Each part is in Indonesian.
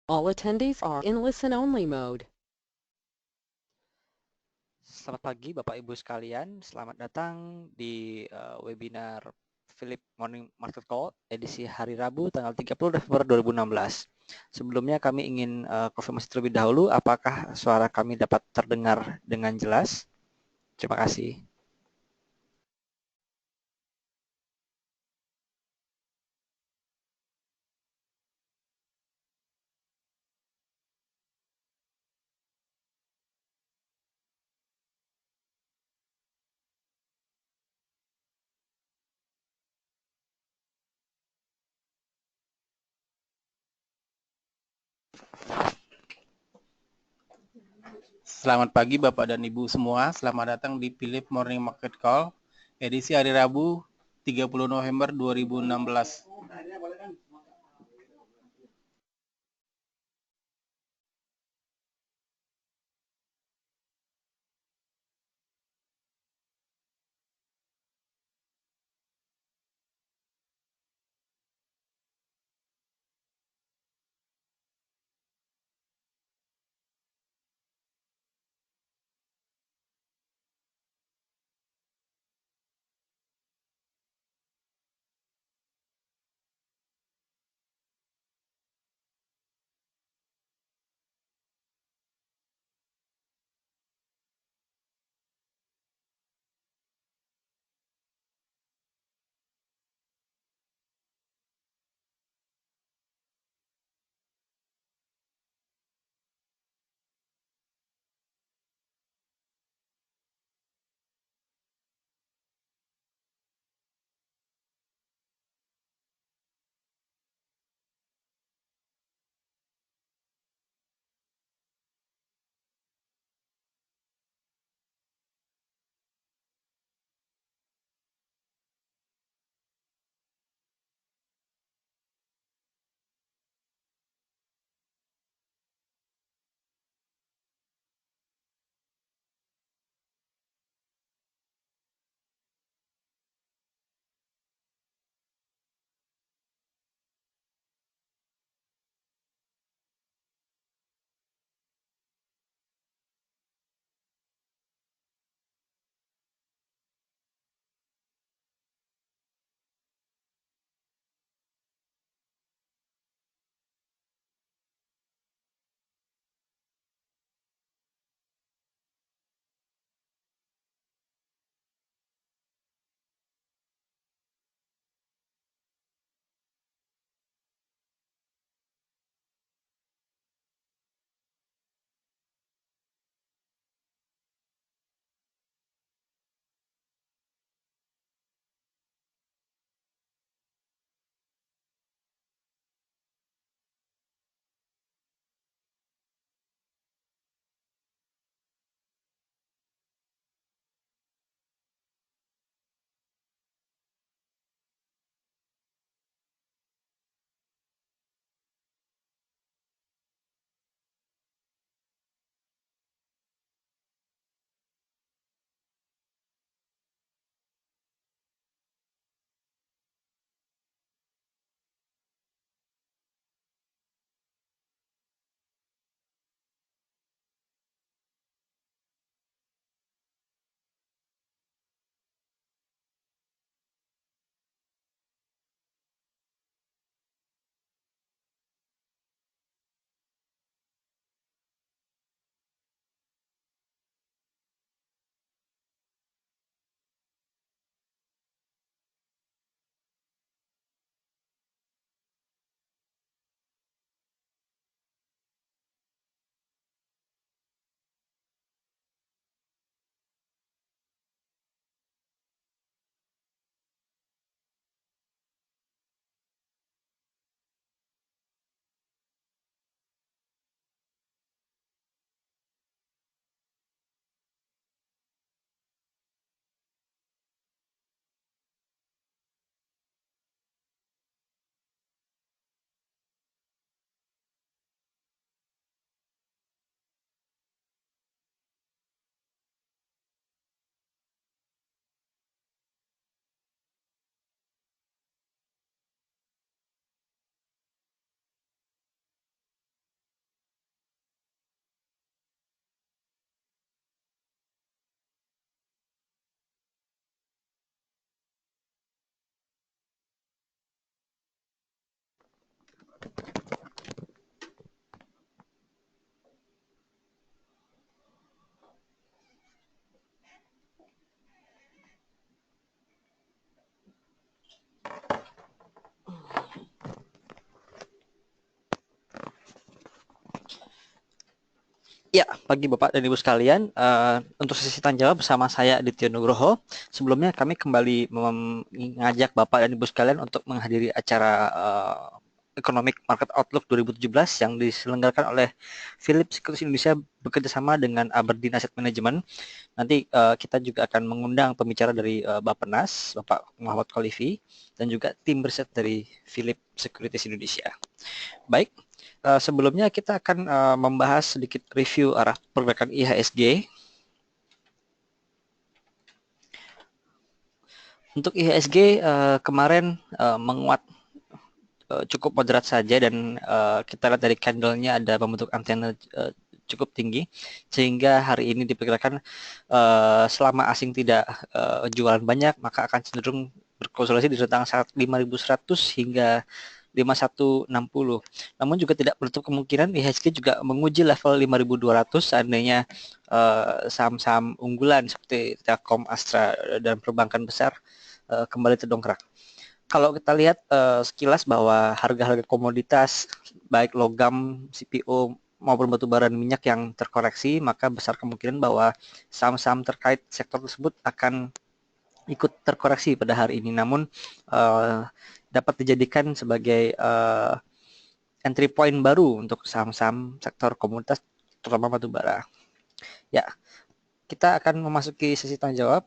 All attendees are in listen-only mode. Selamat pagi Bapak Ibu sekalian, selamat datang di webinar Philip Morning Market Call edisi hari Rabu tanggal 30 Desember 2016. Sebelumnya kami ingin konfirmasi terlebih dahulu apakah suara kami dapat terdengar dengan jelas. Terima kasih. Selamat pagi Bapak dan Ibu semua, selamat datang di Philip Morning Market Call, edisi hari Rabu 30 November 2016. Ya, pagi Bapak dan Ibu sekalian, untuk sesi tanya jawab bersama saya Aditya Nugroho. Sebelumnya kami kembali mengajak Bapak dan Ibu sekalian untuk menghadiri acara Economic Market Outlook 2017 yang diselenggarakan oleh Philip Securities Indonesia bekerjasama dengan Aberdeen Asset Management. Nanti kita juga akan mengundang pembicara dari Bappenas, Bapak Muhammad Khalifi, dan juga tim riset dari Philip Securities Indonesia. Baik, sebelumnya kita akan membahas sedikit review arah pergerakan IHSG. Untuk IHSG kemarin menguat cukup moderat saja dan kita lihat dari candle-nya ada membentuk antena cukup tinggi sehingga hari ini diperkirakan selama asing tidak jualan banyak maka akan cenderung berkonsolidasi di rentang 5.100 hingga 5160. Namun juga tidak menutup kemungkinan IHSG juga menguji level 5.200 seandainya saham-saham unggulan seperti Telkom, Astra dan perbankan besar kembali terdongkrak. Kalau kita lihat sekilas bahwa harga-harga komoditas baik logam, CPO maupun batu bara dan minyak yang terkoreksi, maka besar kemungkinan bahwa saham-saham terkait sektor tersebut akan ikut terkoreksi pada hari ini. Namun dapat dijadikan sebagai entry point baru untuk saham-saham sektor komoditas terutama batu bara. Ya, kita akan memasuki sesi tanya jawab.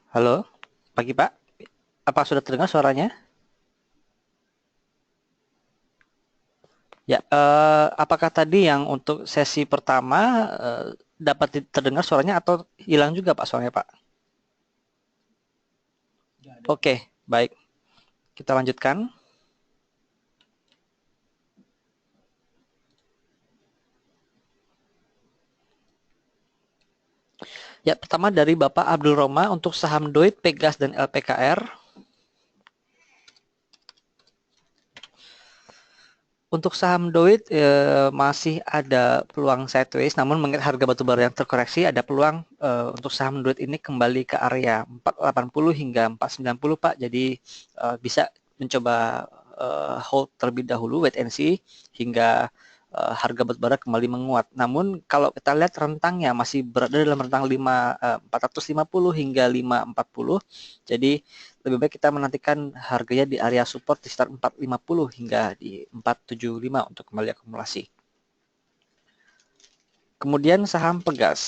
Halo, pagi Pak. Apa sudah terdengar suaranya? Ya, apakah tadi yang untuk sesi pertama dapat terdengar suaranya atau hilang juga Pak suaranya Pak? Oke, baik. Kita lanjutkan. Ya, pertama dari Bapak Abdul Roma untuk saham Doit, Pegas, dan LPKR. Untuk saham Doit masih ada peluang sideways, namun mengingat harga batubara yang terkoreksi, ada peluang untuk saham Doit ini kembali ke area 480 hingga 490 Pak. Jadi bisa mencoba hold terlebih dahulu, wait and see hingga harga batubara kembali menguat. Namun kalau kita lihat rentangnya masih berada dalam rentang 450 hingga 540. Jadi lebih baik kita menantikan harganya di area support di sekitar 450 hingga di 475 untuk kembali akumulasi. Kemudian saham Pegas.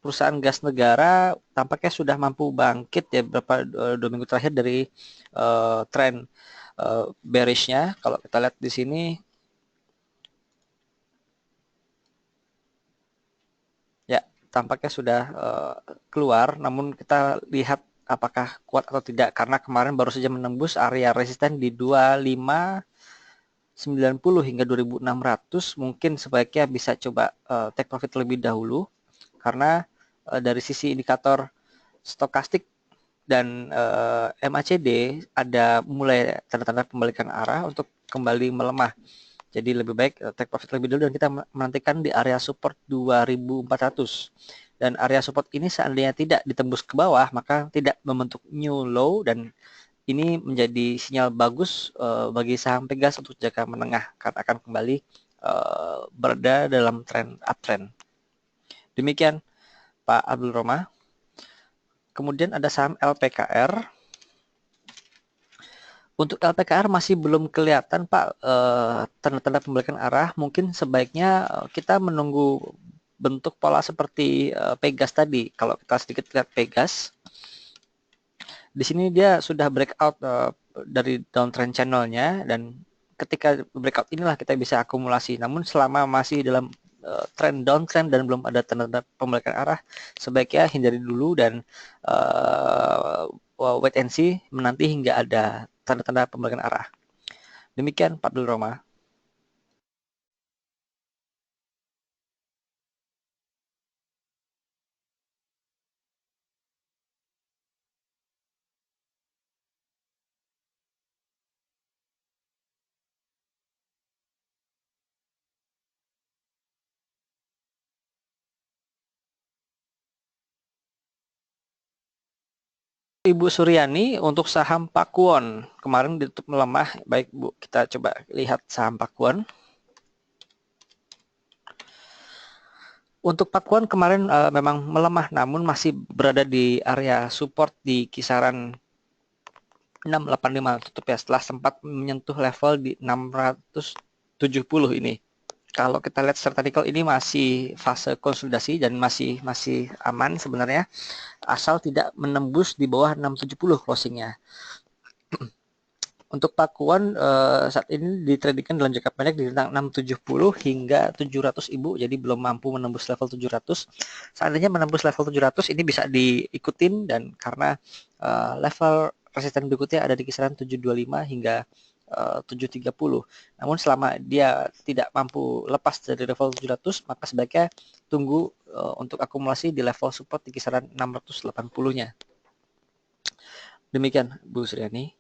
Perusahaan gas negara tampaknya sudah mampu bangkit ya beberapa 2 minggu terakhir dari tren bearishnya. Kalau kita lihat di sini ya tampaknya sudah keluar, namun kita lihat apakah kuat atau tidak karena kemarin baru saja menembus area resisten di 2590 hingga 2600. Mungkin sebaiknya bisa coba take profit lebih dahulu karena dari sisi indikator stokastik dan MACD ada mulai tanda-tanda pembalikan arah untuk kembali melemah. Jadi lebih baik take profit lebih dulu dan kita menantikan di area support 2400. Dan area support ini seandainya tidak ditembus ke bawah maka tidak membentuk new low dan ini menjadi sinyal bagus bagi saham Pegas untuk jangka menengah karena akan kembali berada dalam tren uptrend. Demikian Pak Abdul Roma. Kemudian ada saham LPKR. Untuk LPKR masih belum kelihatan Pak tanda-tanda pembalikan arah. Mungkin sebaiknya kita menunggu bentuk pola seperti Pegas tadi. Kalau kita sedikit lihat Pegas, di sini dia sudah breakout dari downtrend channelnya dan ketika breakout inilah kita bisa akumulasi. Namun selama masih dalam trend downtrend dan belum ada tanda-tanda pembalikan arah, sebaiknya hindari dulu dan wait and see menanti hingga ada tanda-tanda pembalikan arah. Demikian Pak Abdul Roma. Ibu Suryani, untuk saham Pakuwon kemarin ditutup melemah. Baik Bu, kita coba lihat saham Pakuwon. Untuk Pakuwon kemarin memang melemah, namun masih berada di area support di kisaran 685 tutup ya, setelah sempat menyentuh level di 670 ini. Kalau kita lihat secara technical ini masih fase konsolidasi dan masih aman sebenarnya, asal tidak menembus di bawah 670 closingnya. Untuk Pakuwon saat ini ditradingkan dalam jangka pendek di rentang 670 hingga 700 Ibu, jadi belum mampu menembus level 700. Seandainya menembus level 700 ini bisa diikutin, dan karena level resisten berikutnya ada di kisaran 725 hingga 730. Namun selama dia tidak mampu lepas dari level 700, maka sebaiknya tunggu untuk akumulasi di level support di kisaran 680-nya. Demikian Bu Suryani.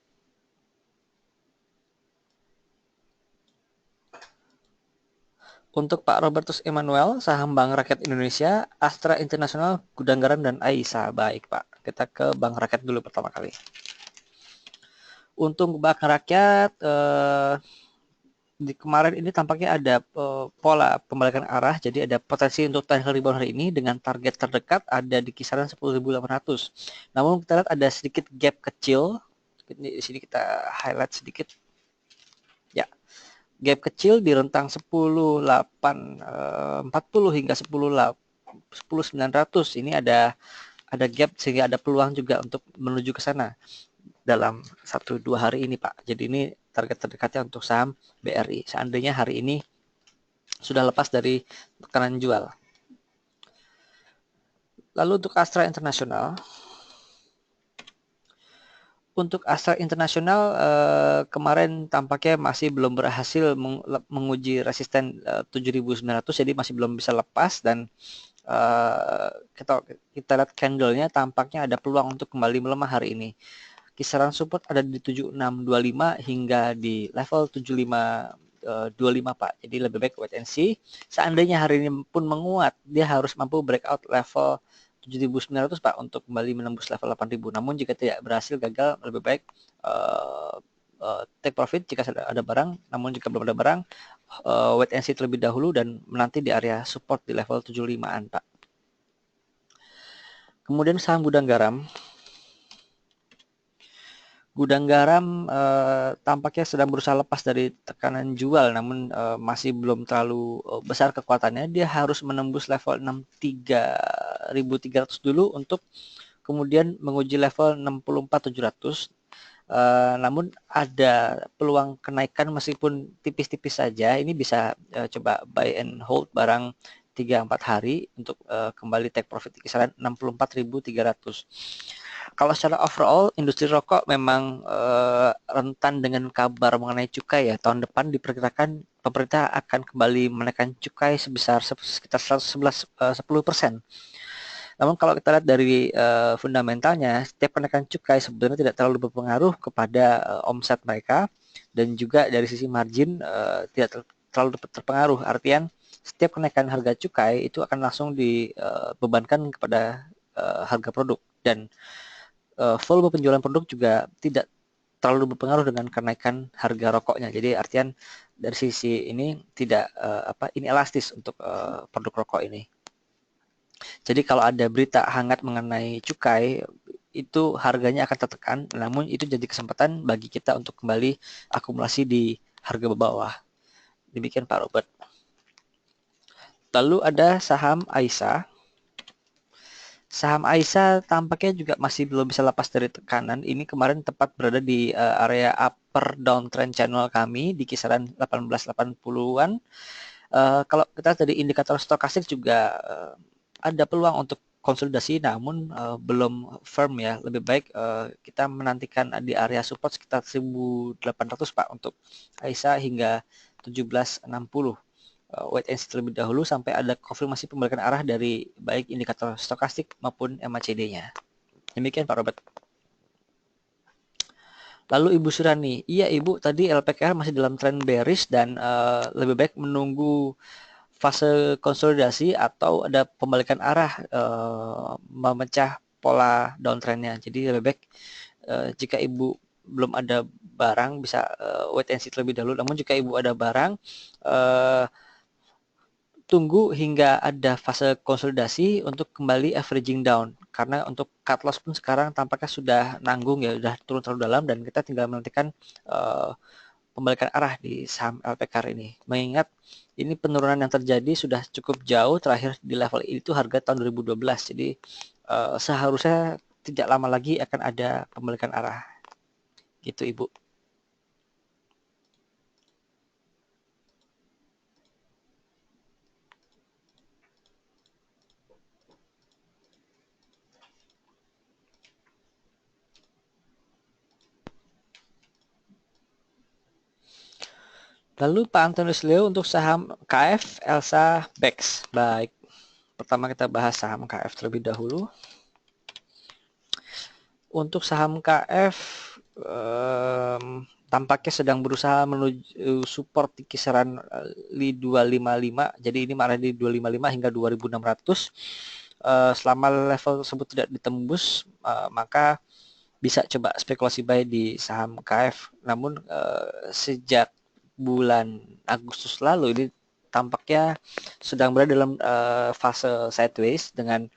Untuk Pak Robertus Emmanuel, saham Bank Rakyat Indonesia, Astra International, Gudang Garam, dan Aisyah. Baik Pak, kita ke Bank Rakyat dulu pertama kali. Untuk Bank Rakyat, di kemarin ini tampaknya ada pola pembalikan arah, jadi ada potensi untuk technical rebound hari ini dengan target terdekat ada di kisaran 10.800. Namun kita lihat ada sedikit gap kecil, di sini kita highlight sedikit. Ya, gap kecil di rentang 10.840 hingga 10.900. Ini ada gap sehingga ada peluang juga untuk menuju ke sana dalam 1-2 hari ini Pak. Jadi ini target terdekatnya untuk saham BRI. Seandainya hari ini sudah lepas dari tekanan jual. Lalu untuk Astra International. Untuk Astra International kemarin tampaknya masih belum berhasil menguji resisten 7.900, jadi masih belum bisa lepas, dan kita lihat candle-nya tampaknya ada peluang untuk kembali melemah hari ini. Kisaran support ada di 7625 hingga di level 7525 Pak. Jadi lebih baik wait and see. Seandainya hari ini pun menguat, dia harus mampu breakout level 7.900 Pak untuk kembali menembus level 8.000. Namun jika tidak berhasil, gagal, lebih baik take profit jika ada barang. Namun jika belum ada barang, wait and see terlebih dahulu dan menanti di area support di level 75-an Pak. Kemudian saham Gudang Garam. Gudang Garam tampaknya sedang berusaha lepas dari tekanan jual, namun masih belum terlalu besar kekuatannya. Dia harus menembus level 63.300 dulu untuk kemudian menguji level 64.700. Namun ada peluang kenaikan meskipun tipis-tipis saja. Ini bisa coba buy and hold barang 3-4 hari untuk kembali take profit di kisaran 64.300. Kalau secara overall, industri rokok memang rentan dengan kabar mengenai cukai ya. Tahun depan diperkirakan pemerintah akan kembali menaikkan cukai sebesar sekitar 10%. Namun kalau kita lihat dari fundamentalnya, setiap kenaikan cukai sebenarnya tidak terlalu berpengaruh kepada omset mereka, dan juga dari sisi margin tidak terlalu terpengaruh. Artian setiap kenaikan harga cukai itu akan langsung dibebankan kepada harga produk, dan volume penjualan produk juga tidak terlalu berpengaruh dengan kenaikan harga rokoknya. Jadi artian dari sisi ini tidak inelastis untuk produk rokok ini. Jadi kalau ada berita hangat mengenai cukai, itu harganya akan tertekan, namun itu jadi kesempatan bagi kita untuk kembali akumulasi di harga bawah. Demikian Pak Robert. Lalu ada saham Aisyah. Saham Aisyah tampaknya juga masih belum bisa lepas dari tekanan. Ini kemarin tepat berada di area upper downtrend channel kami di kisaran 1880-an. Kalau kita dari indikator stokastik juga ada peluang untuk konsolidasi, namun belum firm ya. Lebih baik kita menantikan di area support sekitar 1.800 Pak untuk Aisyah hingga 1760. Wait and see terlebih dahulu sampai ada konfirmasi pembalikan arah dari baik indikator stokastik maupun MACD-nya. Demikian Pak Robert. Lalu Ibu Surani, iya Ibu, tadi LPKR masih dalam tren bearish dan lebih baik menunggu fase konsolidasi atau ada pembalikan arah memecah pola downtrendnya. Jadi lebih baik jika Ibu belum ada barang bisa wait and see terlebih dahulu. Namun jika Ibu ada barang, tunggu hingga ada fase konsolidasi untuk kembali averaging down. Karena untuk cut loss pun sekarang tampaknya sudah nanggung ya, sudah turun terlalu dalam dan kita tinggal menantikan pembalikan arah di saham LPKR ini. Mengingat ini penurunan yang terjadi sudah cukup jauh, terakhir di level itu harga tahun 2012. Jadi seharusnya tidak lama lagi akan ada pembalikan arah. Gitu Ibu. Lalu Pak Antonius Leo untuk saham KF, Elsa, Bex. Baik, pertama kita bahas saham KF terlebih dahulu. Untuk saham KF, tampaknya sedang berusaha menuju support di kisaran 255. Jadi ini marah di 255 hingga 2600. Selama level tersebut tidak ditembus, maka bisa coba spekulasi buy di saham KF. Namun sejak bulan Agustus lalu ini tampaknya sedang berada dalam fase sideways dengan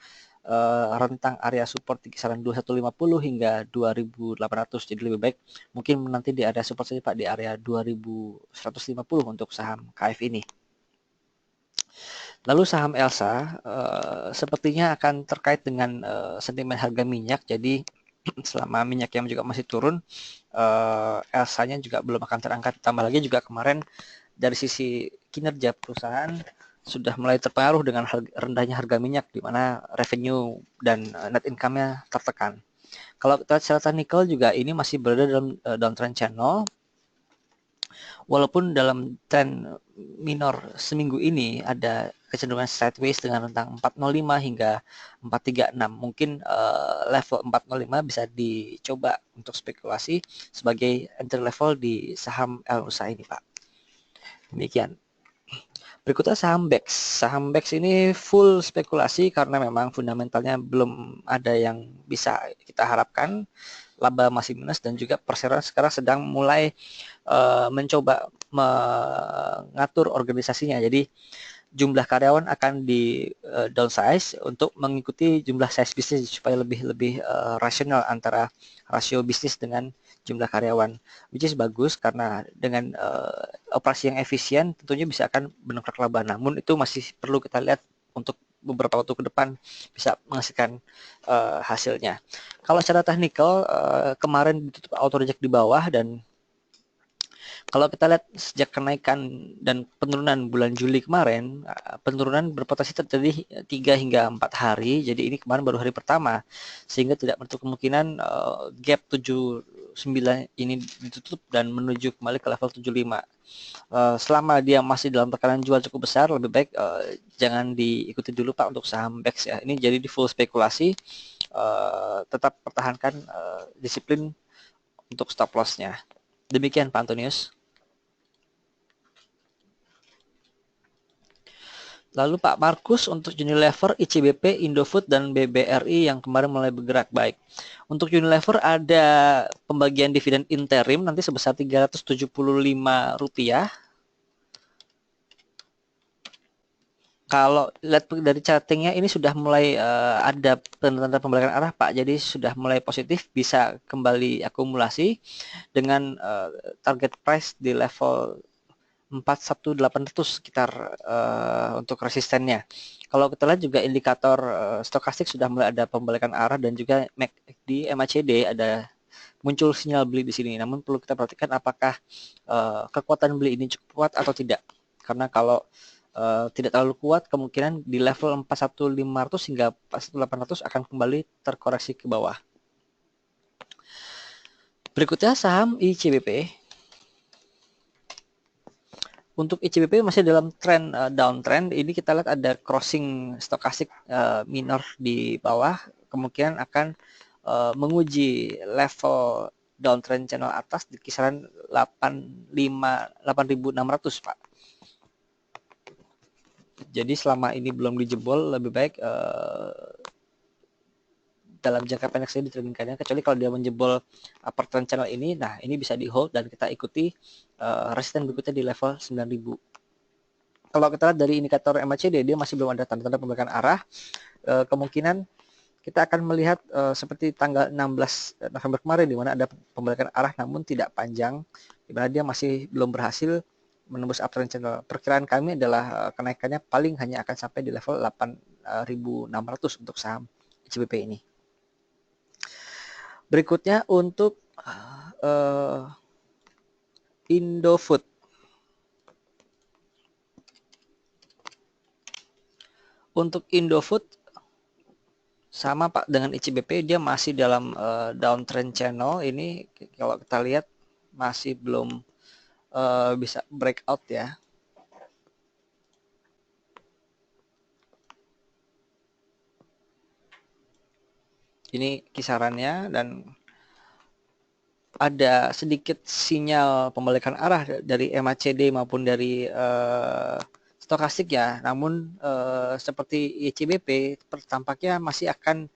rentang area support di kisaran 2150 hingga 2800. Jadi lebih baik mungkin nanti di area support saja Pak di area 2150 untuk saham KF ini. Lalu saham Elsa sepertinya akan terkait dengan sentimen harga minyak. Jadi selama minyaknya juga masih turun, Elsa-nya juga belum akan terangkat. Tambah lagi juga kemarin dari sisi kinerja perusahaan sudah mulai terpengaruh dengan rendahnya harga minyak, di mana revenue dan net income-nya tertekan. Kalau kita lihat secara teknikal juga ini masih berada dalam downtrend channel. Walaupun dalam tren minor seminggu ini ada kecenderungan sideways dengan rentang 405 hingga 436. Mungkin level 405 bisa dicoba untuk spekulasi sebagai entry level di saham Elsa ini, Pak. Demikian. Berikutnya saham BEX. Saham BEX ini full spekulasi karena memang fundamentalnya belum ada yang bisa kita harapkan. Laba masih minus dan juga perseroan sekarang sedang mulai mencoba mengatur organisasinya. Jadi jumlah karyawan akan di downsize untuk mengikuti jumlah size bisnis supaya lebih rasional antara rasio bisnis dengan jumlah karyawan, which is bagus karena dengan operasi yang efisien tentunya bisa akan mendongkrak laba. Namun itu masih perlu kita lihat untuk beberapa waktu ke depan bisa menghasilkan hasilnya. Kalau secara teknikal kemarin ditutup auto reject di bawah dan kalau kita lihat sejak kenaikan dan penurunan bulan Juli kemarin, penurunan berpotensi terjadi 3 hingga 4 hari. Jadi ini kemarin baru hari pertama, sehingga tidak menutup kemungkinan gap 79 ini ditutup dan menuju kembali ke level 75. Selama dia masih dalam tekanan jual cukup besar, lebih baik jangan diikuti dulu Pak untuk saham BEX ya. Ini jadi di full spekulasi, tetap pertahankan disiplin untuk stop loss-nya. Demikian Pak Antonius. Lalu Pak Markus untuk Unilever, ICBP, Indofood, dan BBRI yang kemarin mulai bergerak baik. Untuk Unilever ada pembagian dividen interim nanti sebesar Rp375. Kalau lihat dari chartingnya ini sudah mulai ada tanda-tanda pembalikan arah Pak. Jadi sudah mulai positif, bisa kembali akumulasi dengan target price di level 41800 sekitar untuk resistennya. Kalau kita lihat juga indikator stokastik sudah mulai ada pembalikan arah dan juga di MACD ada muncul sinyal beli di sini. Namun perlu kita perhatikan apakah kekuatan beli ini cukup kuat atau tidak. Karena kalau tidak terlalu kuat, kemungkinan di level 41500 hingga 41800 akan kembali terkoreksi ke bawah. Berikutnya saham ICBP. Untuk ICBP masih dalam tren downtrend. Ini kita lihat ada crossing stokastik minor di bawah. Kemungkinan akan menguji level downtrend channel atas di kisaran 8.600 Pak. Jadi selama ini belum dijebol, lebih baik dalam jangka pendek saja diterbitkannya, kecuali kalau dia menjebol upper trend channel ini. Nah, ini bisa di hold dan kita ikuti resisten berikutnya di level 9.000. Kalau kita lihat dari indikator MACD, dia masih belum ada tanda-tanda pembalikan arah. Kemungkinan kita akan melihat seperti tanggal 16 November kemarin, di mana ada pembalikan arah namun tidak panjang, di mana dia masih belum berhasil menembus uptrend channel. Perkiraan kami adalah kenaikannya paling hanya akan sampai di level 8.600 untuk saham ICBP ini. Berikutnya untuk Indofood. Untuk Indofood sama Pak dengan ICBP, dia masih dalam downtrend channel. Ini kalau kita lihat masih belum bisa breakout ya. Ini kisarannya dan ada sedikit sinyal pembalikan arah dari MACD maupun dari stokastik ya. Namun seperti ICBP tampaknya masih akan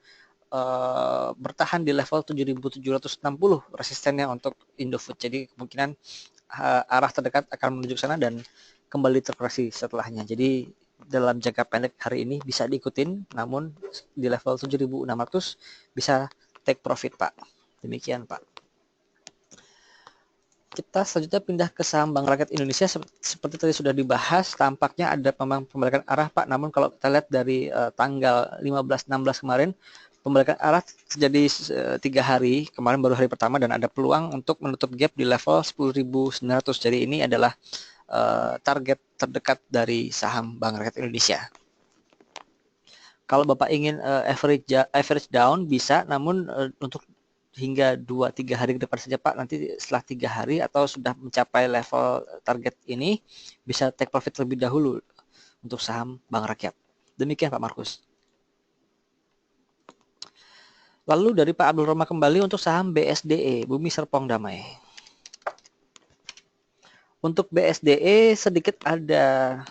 bertahan di level 7.760 resistennya untuk Indofood. Jadi kemungkinan arah terdekat akan menuju ke sana dan kembali terkoreksi setelahnya. Jadi dalam jangka pendek hari ini bisa diikutin, namun di level 7.600 bisa take profit Pak. Demikian Pak. Kita selanjutnya pindah ke saham Bank Rakyat Indonesia. Seperti tadi sudah dibahas, tampaknya ada pembalikan arah Pak. Namun kalau kita lihat dari tanggal 15-16 kemarin, pembalikan arah terjadi 3 hari. Kemarin baru hari pertama dan ada peluang untuk menutup gap di level 10.900. Jadi ini adalah target terdekat dari saham Bank Rakyat Indonesia. Kalau Bapak ingin average down bisa, namun untuk hingga 2-3 hari ke depan saja Pak. Nanti setelah 3 hari atau sudah mencapai level target ini, bisa take profit terlebih dahulu untuk saham Bank Rakyat. Demikian Pak Markus. Lalu dari Pak Abdul Roma kembali untuk saham BSDE, Bumi Serpong Damai. Untuk BSDE sedikit ada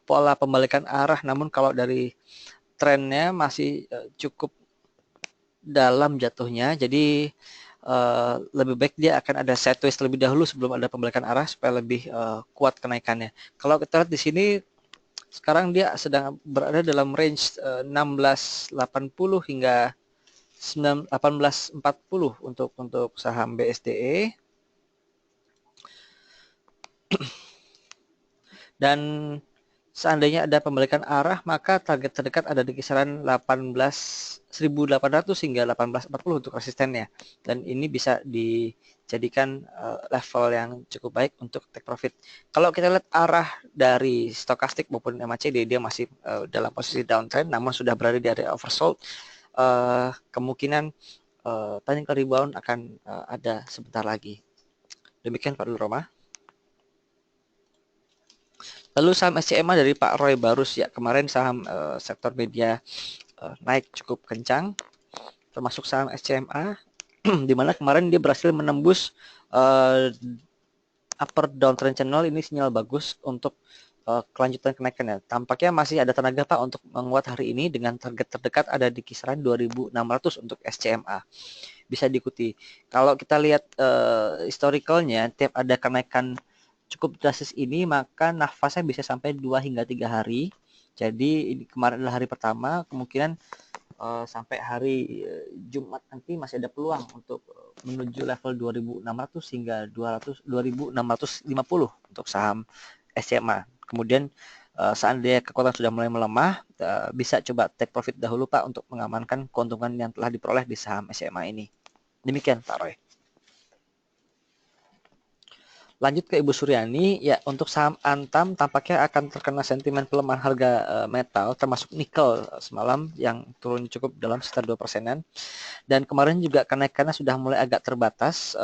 pola pembalikan arah, namun kalau dari trennya masih cukup dalam jatuhnya. Jadi lebih baik dia akan ada sideways terlebih dahulu sebelum ada pembalikan arah supaya lebih kuat kenaikannya. Kalau kita lihat di sini sekarang dia sedang berada dalam range 1680 hingga 1840 untuk saham BSDE. Dan seandainya ada pembalikan arah, maka target terdekat ada di kisaran 1.800 hingga 1840 untuk resistennya. Dan ini bisa dijadikan level yang cukup baik untuk take profit. Kalau kita lihat arah dari stokastik maupun MACD, dia masih dalam posisi downtrend, namun sudah berada di area oversold. Kemungkinan technical rebound akan ada sebentar lagi. Demikian Pak Abdul Roma. Lalu saham SCMA dari Pak Roy Barus ya, kemarin saham sektor media naik cukup kencang, termasuk saham SCMA, di mana kemarin dia berhasil menembus upper downtrend channel. Ini sinyal bagus untuk kelanjutan kenaikannya. Tampaknya masih ada tenaga Pak untuk menguat hari ini dengan target terdekat ada di kisaran 2.600 untuk SCMA. Bisa diikuti. Kalau kita lihat historicalnya, tiap ada kenaikan cukup drastis ini, maka nafasnya bisa sampai 2 hingga 3 hari. Jadi ini kemarin adalah hari pertama, kemungkinan sampai hari Jumat nanti masih ada peluang untuk menuju level 2.600 hingga 2.650 untuk saham SCMA. Kemudian seandainya kekuatan sudah mulai melemah, bisa coba take profit dahulu Pak untuk mengamankan keuntungan yang telah diperoleh di saham SCMA ini. Demikian Pak Roy. Lanjut ke Ibu Suryani, ya untuk saham Antam tampaknya akan terkena sentimen pelemahan harga metal, termasuk nikel semalam yang turun cukup dalam sekitar 2%-an. Dan kemarin juga kenaikannya sudah mulai agak terbatas,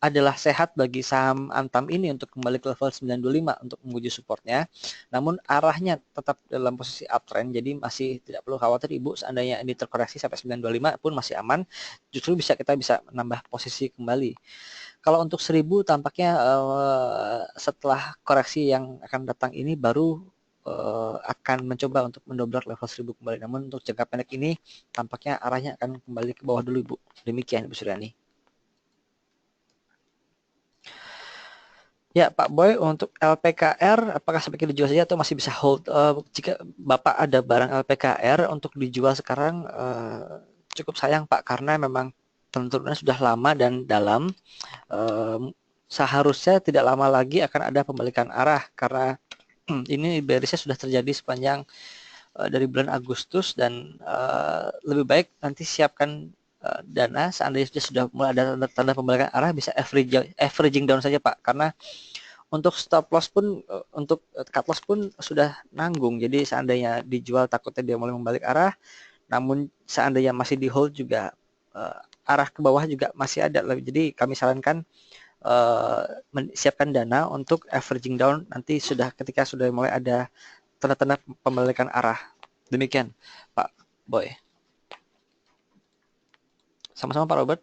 adalah sehat bagi saham Antam ini untuk kembali ke level 925 untuk menguji supportnya. Namun arahnya tetap dalam posisi uptrend, jadi masih tidak perlu khawatir Ibu, seandainya ini terkoreksi sampai 925 pun masih aman, justru kita bisa menambah posisi kembali. Kalau untuk 1000 tampaknya setelah koreksi yang akan datang ini baru akan mencoba untuk mendobrak level 1000 kembali. Namun untuk jangka pendek ini tampaknya arahnya akan kembali ke bawah dulu Ibu. Demikian Ibu Suryani. Ya Pak Boy, untuk LPKR apakah sebaiknya dijual saja atau masih bisa hold? Jika Bapak ada barang LPKR untuk dijual sekarang cukup sayang Pak, karena memang penurunannya sudah lama dan dalam. Seharusnya tidak lama lagi akan ada pembalikan arah, karena ini bearisnya sudah terjadi sepanjang dari bulan Agustus, dan lebih baik nanti siapkan dana seandainya sudah mulai ada tanda pembalikan arah, bisa averaging down saja Pak, karena untuk stop loss pun untuk cut loss pun sudah nanggung. Jadi seandainya dijual takutnya dia mulai membalik arah, namun seandainya masih di hold juga arah ke bawah juga masih ada. Jadi kami sarankan siapkan dana untuk averaging down nanti ketika sudah mulai ada tanda-tanda pembalikan arah. Demikian Pak Boy. Sama-sama Pak Robert.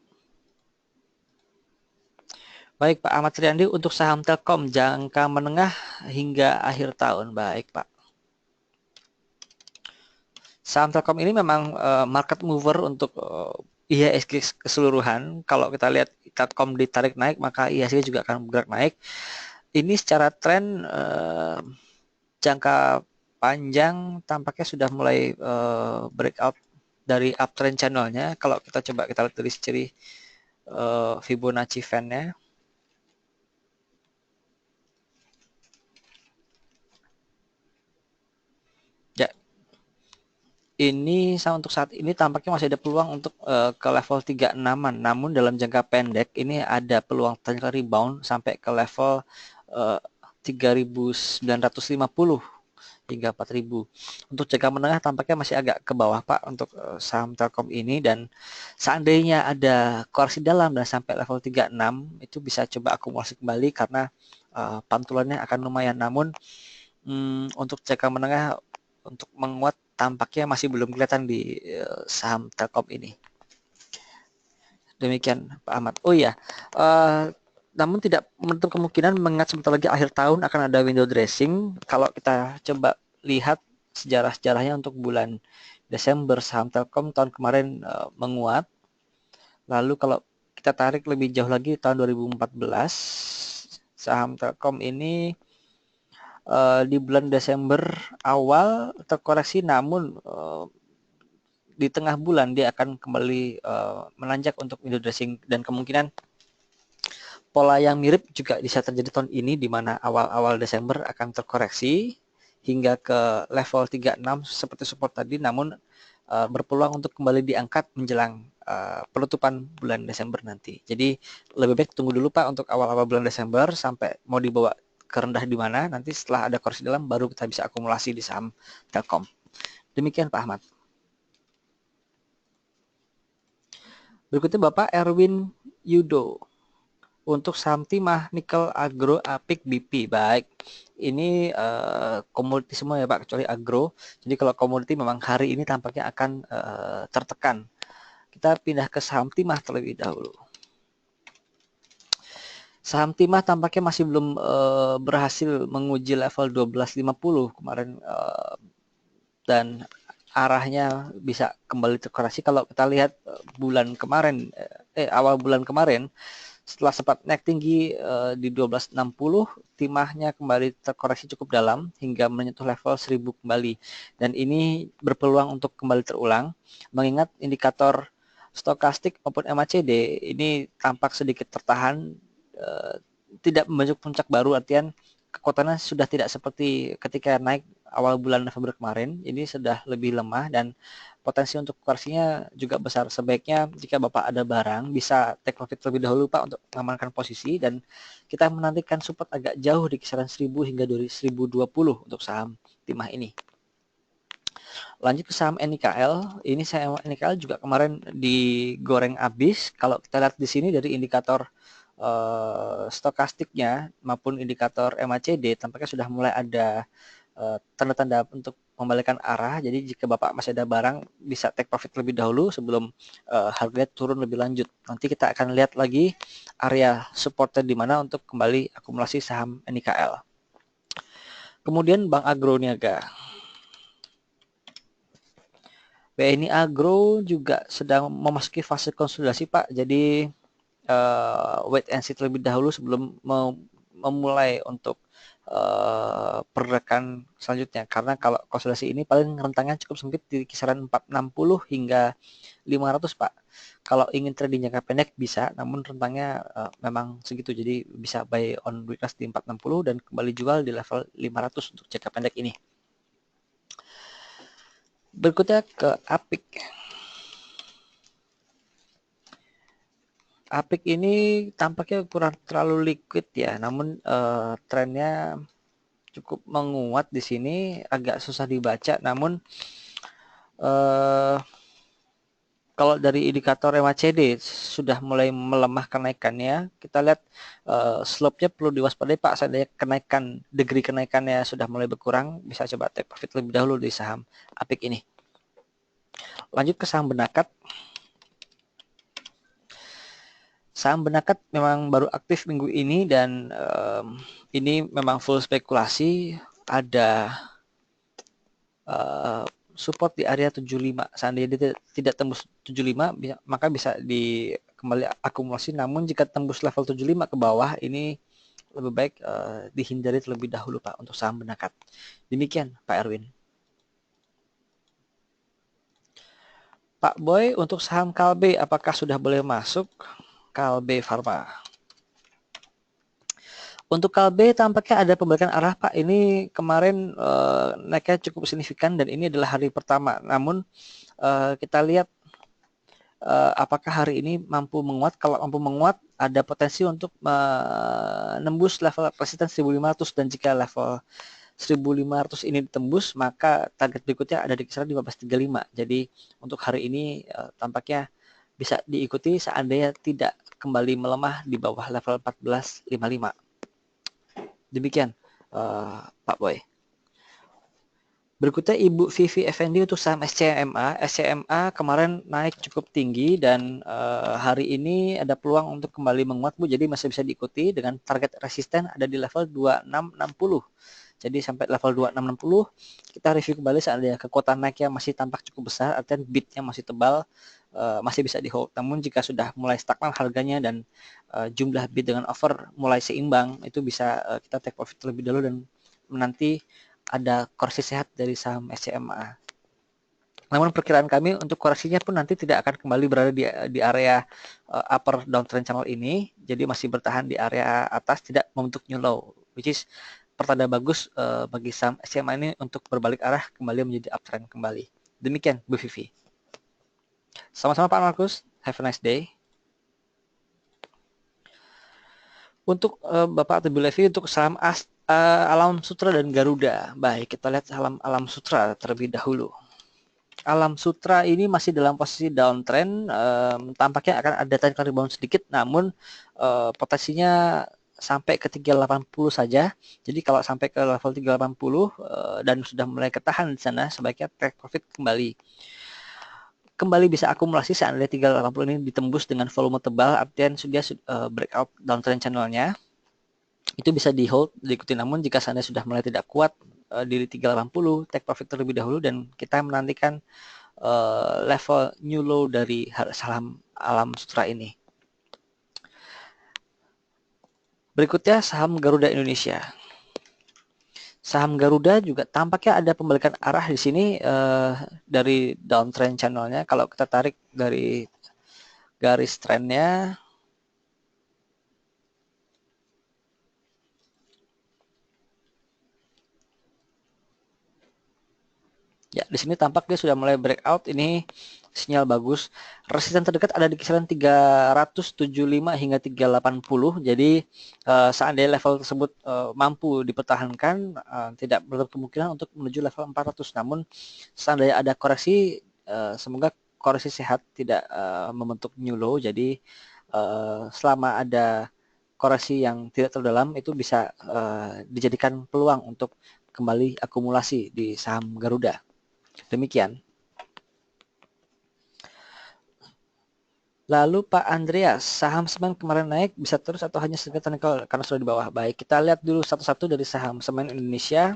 Baik Pak Ahmad Triandi, untuk saham Telkom jangka menengah hingga akhir tahun. Baik Pak. Saham Telkom ini memang market mover untuk IHSG keseluruhan. Kalau kita lihat Telkom ditarik naik, maka IHSG juga akan bergerak naik. Ini secara tren jangka panjang tampaknya sudah mulai breakout dari uptrend channelnya. Kalau kita coba kita lihat dari ciri Fibonacci fan-nya. Ya, ini untuk saat ini tampaknya masih ada peluang untuk ke level 36-an. Namun dalam jangka pendek ini ada peluang technical rebound sampai ke level 3.950 hingga 4.000. Untuk jangka menengah tampaknya masih agak ke bawah Pak untuk saham Telkom ini, dan seandainya ada koreksi dalam dan sampai level 36 itu bisa coba akumulasi kembali karena pantulannya akan lumayan. Namun untuk jangka menengah untuk menguat tampaknya masih belum kelihatan di saham Telkom ini. Demikian Pak Ahmad. Oh iya, namun tidak menutup kemungkinan mengingat sebentar lagi akhir tahun akan ada window dressing. Kalau kita coba lihat sejarah-sejarahnya untuk bulan Desember, saham Telkom tahun kemarin menguat. Lalu kalau kita tarik lebih jauh lagi tahun 2014, saham Telkom ini di bulan Desember awal terkoreksi, namun di tengah bulan dia akan kembali menanjak untuk window dressing, dan kemungkinan pola yang mirip juga bisa terjadi tahun ini, di mana awal-awal Desember akan terkoreksi hingga ke level 36 seperti support tadi, namun berpeluang untuk kembali diangkat menjelang penutupan bulan Desember nanti. Jadi lebih baik tunggu dulu Pak untuk awal-awal bulan Desember sampai mau dibawa ke rendah di mana, nanti setelah ada koreksi dalam baru kita bisa akumulasi di saham Telkom. Demikian Pak Ahmad. Berikutnya Bapak Erwin Yudo untuk saham timah, nikel, agro, apik, BP. Baik, ini komoditi semua ya Pak, kecuali agro. Jadi kalau komoditi memang hari ini tampaknya akan tertekan. Kita pindah ke saham timah terlebih dahulu. Saham timah tampaknya masih belum berhasil menguji level 12.50 kemarin, dan arahnya bisa kembali terkoreksi. Kalau kita lihat bulan kemarin, awal bulan kemarin, setelah sempat naik tinggi di 12.60, timahnya kembali terkoreksi cukup dalam hingga menyentuh level 1000 kembali. Dan ini berpeluang untuk kembali terulang, mengingat indikator stokastik maupun MACD ini tampak sedikit tertahan, tidak membentuk puncak baru, artian kekuatannya sudah tidak seperti ketika naik awal bulan November kemarin. Ini sudah lebih lemah dan potensi untuk koreksinya juga besar. Sebaiknya jika Bapak ada barang bisa take profit terlebih dahulu Pak untuk mengamankan posisi, dan kita menantikan support agak jauh di kisaran 1000 hingga 1020 untuk saham timah ini. Lanjut ke saham NIKL. Ini saham NIKL juga kemarin digoreng habis. Kalau kita lihat di sini dari indikator stokastiknya maupun indikator MACD tampaknya sudah mulai ada tanda-tanda untuk membalikan arah. Jadi jika Bapak masih ada barang bisa take profit lebih dahulu sebelum harganya turun lebih lanjut. Nanti kita akan lihat lagi area supportnya di mana untuk kembali akumulasi saham NIKL. Kemudian Bank Agro Niaga. BNI Agro juga sedang memasuki fase konsolidasi Pak. Jadi wait and see terlebih dahulu sebelum memulai untuk pergerakan selanjutnya. Karena kalau konsolidasi ini paling rentangnya cukup sempit di kisaran 460 hingga 500 Pak. Kalau ingin trading jangka pendek bisa, namun rentangnya memang segitu. Jadi bisa buy on weakness di 460 dan kembali jual di level 500 untuk jangka pendek ini. Berikutnya ke APIC. APIC ini tampaknya kurang terlalu liquid ya, namun trennya cukup menguat di sini, agak susah dibaca. Namun kalau dari indikator MACD sudah mulai melemah kenaikannya, kita lihat slope-nya perlu diwaspadai Pak. Seandainya kenaikan, degree kenaikannya sudah mulai berkurang, bisa coba take profit lebih dahulu di saham APIC ini. Lanjut ke saham Benakat. Saham Benakat memang baru aktif minggu ini dan ini memang full spekulasi. Ada support di area 75. Seandainya dia tidak tembus 75, maka bisa kembali akumulasi. Namun jika tembus level 75 ke bawah, ini lebih baik dihindari terlebih dahulu Pak untuk saham Benakat. Demikian Pak Erwin. Pak Boy, untuk saham Kalbe apakah sudah boleh masuk? Kalbe Pharma. Untuk Kalbe tampaknya ada pembalikan arah Pak. Ini kemarin naiknya cukup signifikan dan ini adalah hari pertama. Namun kita lihat apakah hari ini mampu menguat. Kalau mampu menguat ada potensi untuk menembus level resisten 1500 dan jika level 1500 ini ditembus maka target berikutnya ada di kisaran 1535. Jadi untuk hari ini tampaknya bisa diikuti seandainya tidak kembali melemah di bawah level 1455. Demikian Pak Boy. Berikutnya Ibu Vivi Effendi untuk saham SCMA. SCMA kemarin naik cukup tinggi dan hari ini ada peluang untuk kembali menguat Bu. Jadi masih bisa diikuti dengan target resisten ada di level 2660. Jadi sampai level 2660 kita review kembali seandainya kekuatan naiknya masih tampak cukup besar, artinya bidnya masih tebal, masih bisa di hold. Namun jika sudah mulai stagnan harganya dan jumlah bid dengan offer mulai seimbang, itu bisa kita take profit terlebih dahulu dan menanti ada koreksi sehat dari saham SCMA. Namun perkiraan kami untuk koreksinya pun nanti tidak akan kembali berada di area upper downtrend channel ini, jadi masih bertahan di area atas, tidak membentuk new low, which is pertanda bagus bagi saham SCMA ini untuk berbalik arah kembali menjadi uptrend kembali. Demikian Bu Vivi. Sama-sama Pak Markus, have a nice day. Untuk Bapak Tebu Levi untuk saham Alam Sutra dan Garuda. Baik, kita lihat saham Alam Sutra terlebih dahulu. Alam Sutra ini masih dalam posisi downtrend, tampaknya akan ada technical rebound sedikit, namun potensinya sampai ke 380 saja. Jadi kalau sampai ke level 380 dan sudah mulai ketahan di sana, sebaiknya take profit kembali. Kembali bisa akumulasi seandainya 380 ini ditembus dengan volume tebal, artinya sudah breakout downtrend channelnya. Itu bisa di hold, diikuti. Namun jika seandainya sudah mulai tidak kuat di 380, take profit terlebih dahulu dan kita menantikan level new low dari saham Alam Sutra ini. Berikutnya saham Garuda Indonesia. Saham Garuda juga tampaknya ada pembalikan arah di sini dari downtrend channelnya. Kalau kita tarik dari garis trennya, ya di sini tampak dia sudah mulai breakout. Ini sinyal bagus. Resisten terdekat ada di kisaran 375 hingga 380. Jadi seandainya level tersebut mampu dipertahankan, tidak menutup kemungkinan untuk menuju level 400. Namun seandainya ada koreksi, semoga koreksi sehat, tidak membentuk new low. Jadi selama ada koreksi yang tidak terlalu dalam, itu bisa dijadikan peluang untuk kembali akumulasi di saham Garuda. Demikian. Lalu Pak Andreas, saham semen kemarin naik bisa terus atau hanya sekedar technical karena sudah di bawah? Baik, kita lihat dulu satu-satu dari saham semen Indonesia.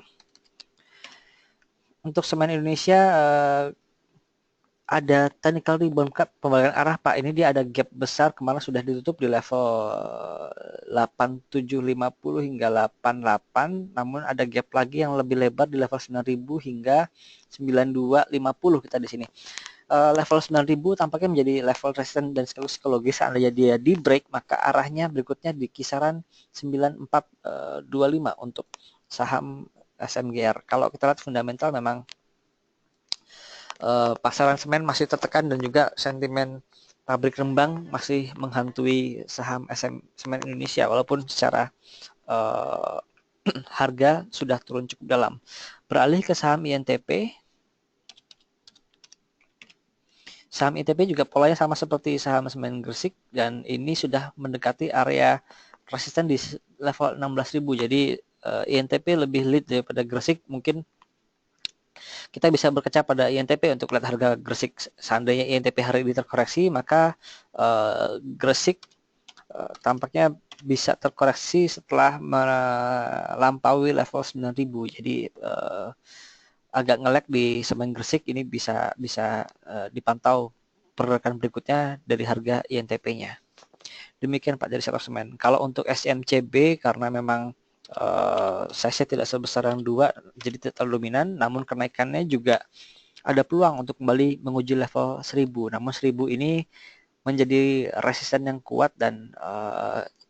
untuk semen Indonesia ada technical rebound gap pembalikan arah Pak. Ini dia ada gap besar kemarin sudah ditutup di level 8750 hingga 88, namun ada gap lagi yang lebih lebar di level 9000 hingga 9250 kita di sini. Level 9000 tampaknya menjadi level resisten dan psikologis. Seandainya dia di break, maka arahnya berikutnya di kisaran 9425 untuk saham SMGR. Kalau kita lihat fundamental memang pasaran semen masih tertekan dan juga sentimen pabrik Rembang masih menghantui saham semen Indonesia walaupun secara harga sudah turun cukup dalam. Beralih ke saham INTP. Saham INTP juga polanya sama seperti saham semen Gresik dan ini sudah mendekati area resisten di level 16.000. Jadi INTP lebih lead daripada Gresik. Mungkin kita bisa berkaca pada INTP untuk lihat harga Gresik. Seandainya INTP hari ini terkoreksi, maka Gresik tampaknya bisa terkoreksi setelah melampaui level 9.000. Jadi agak nge-lag di semen Gresik, ini bisa dipantau pergerakan berikutnya dari harga INTP-nya. Demikian Pak dari sektor semen. Kalau untuk SMCB karena memang size-nya tidak sebesar yang dua, jadi tidak terlalu dominan, namun kenaikannya juga ada peluang untuk kembali menguji level 1000. Namun 1000 ini menjadi resisten yang kuat dan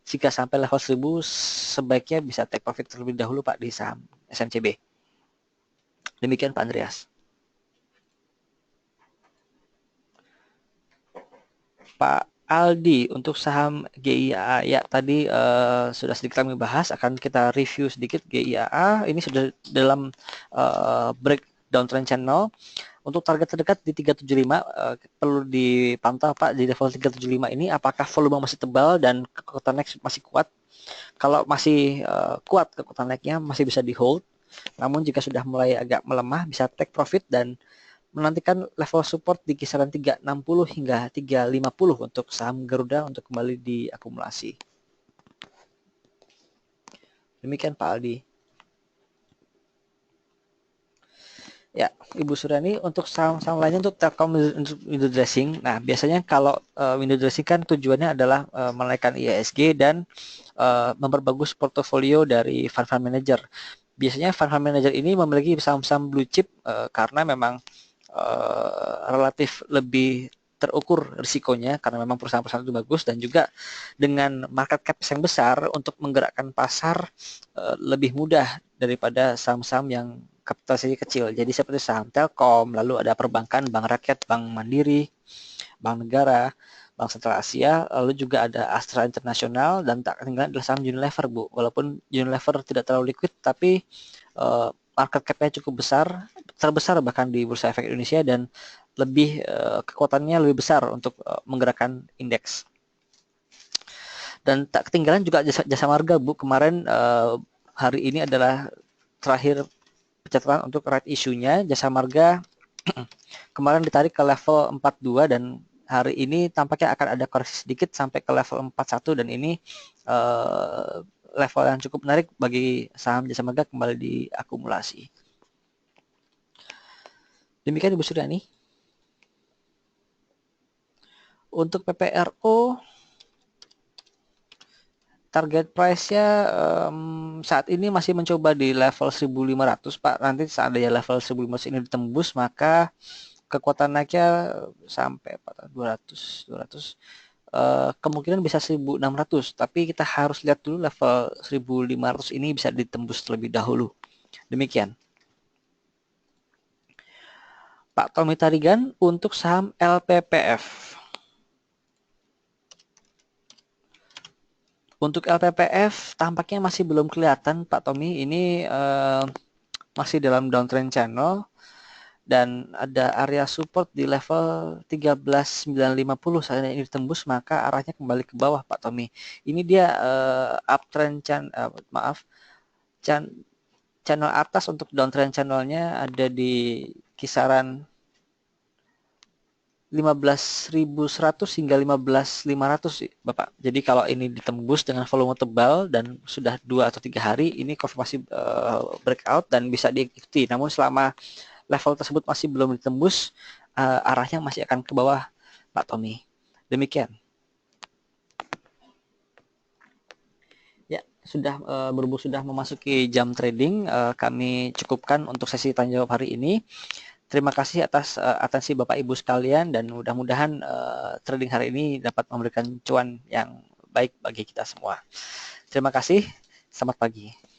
jika sampai level 1000 sebaiknya bisa take profit terlebih dahulu Pak di saham SMCB. Demikian Pak Andreas. Pak Aldi, untuk saham GIAA ya tadi sudah sedikit kami bahas, akan kita review sedikit GIAA. Ini sudah dalam breakdown trend channel. Untuk target terdekat di 375 perlu dipantau Pak di level 375 ini apakah volume masih tebal dan kekuatan naik masih kuat. Kalau masih kuat kekuatan naiknya masih bisa di hold. Namun jika sudah mulai agak melemah bisa take profit dan menantikan level support di kisaran 360 hingga 350 untuk saham Garuda untuk kembali diakumulasi. Demikian Pak Aldi. Ya, Ibu Suryani, untuk saham-saham lainnya untuk Telkom window dressing. Nah, biasanya kalau window dressing kan tujuannya adalah menaikkan IHSG dan memperbagus portofolio dari fund manager. Biasanya fund manager ini memiliki saham-saham blue chip karena memang relatif lebih terukur risikonya karena memang perusahaan-perusahaan itu bagus dan juga dengan market cap yang besar untuk menggerakkan pasar lebih mudah daripada saham-saham yang kapitalisasi kecil. Jadi seperti saham Telkom, lalu ada perbankan, Bank Rakyat, Bank Mandiri, Bank Negara, Bank Sentral Asia, lalu juga ada Astra Internasional dan tak ketinggalan adalah saham Unilever, Bu. Walaupun Unilever tidak terlalu liquid, tapi market cap-nya cukup besar, terbesar bahkan di Bursa Efek Indonesia dan lebih kekuatannya lebih besar untuk menggerakkan indeks. Dan tak ketinggalan juga jasa marga, Bu. Kemarin hari ini adalah terakhir pencatatan untuk right issue-nya. Jasa marga kemarin ditarik ke level 42 dan hari ini tampaknya akan ada koreksi sedikit sampai ke level 41 dan ini level yang cukup menarik bagi saham jasa marga kembali diakumulasi. Demikian Ibu Suryani. Untuk PPRO target price-nya saat ini masih mencoba di level 1500 Pak. Nanti seandainya level 1500 ini ditembus maka kekuatan naiknya sampai 200 kemungkinan bisa 1600, tapi kita harus lihat dulu level 1500 ini bisa ditembus terlebih dahulu. Demikian. Pak Tommy Tarigan untuk saham LPPF. Untuk LPPF tampaknya masih belum kelihatan Pak Tommy, ini masih dalam downtrend channel dan ada area support di level 13.950. Saat ini ditembus maka arahnya kembali ke bawah Pak Tommy. Ini dia uptrend channel atas untuk downtrend channelnya ada di kisaran 15.100 hingga 15.500 Bapak. Jadi kalau ini ditembus dengan volume tebal dan sudah 2 atau 3 hari ini konfirmasi breakout dan bisa diikuti. Namun selama level tersebut masih belum ditembus, arahnya masih akan ke bawah, Pak Tommy. Demikian. Ya, berhubung sudah memasuki jam trading, kami cukupkan untuk sesi tanya jawab hari ini. Terima kasih atas atensi Bapak Ibu sekalian, dan mudah-mudahan trading hari ini dapat memberikan cuan yang baik bagi kita semua. Terima kasih, selamat pagi.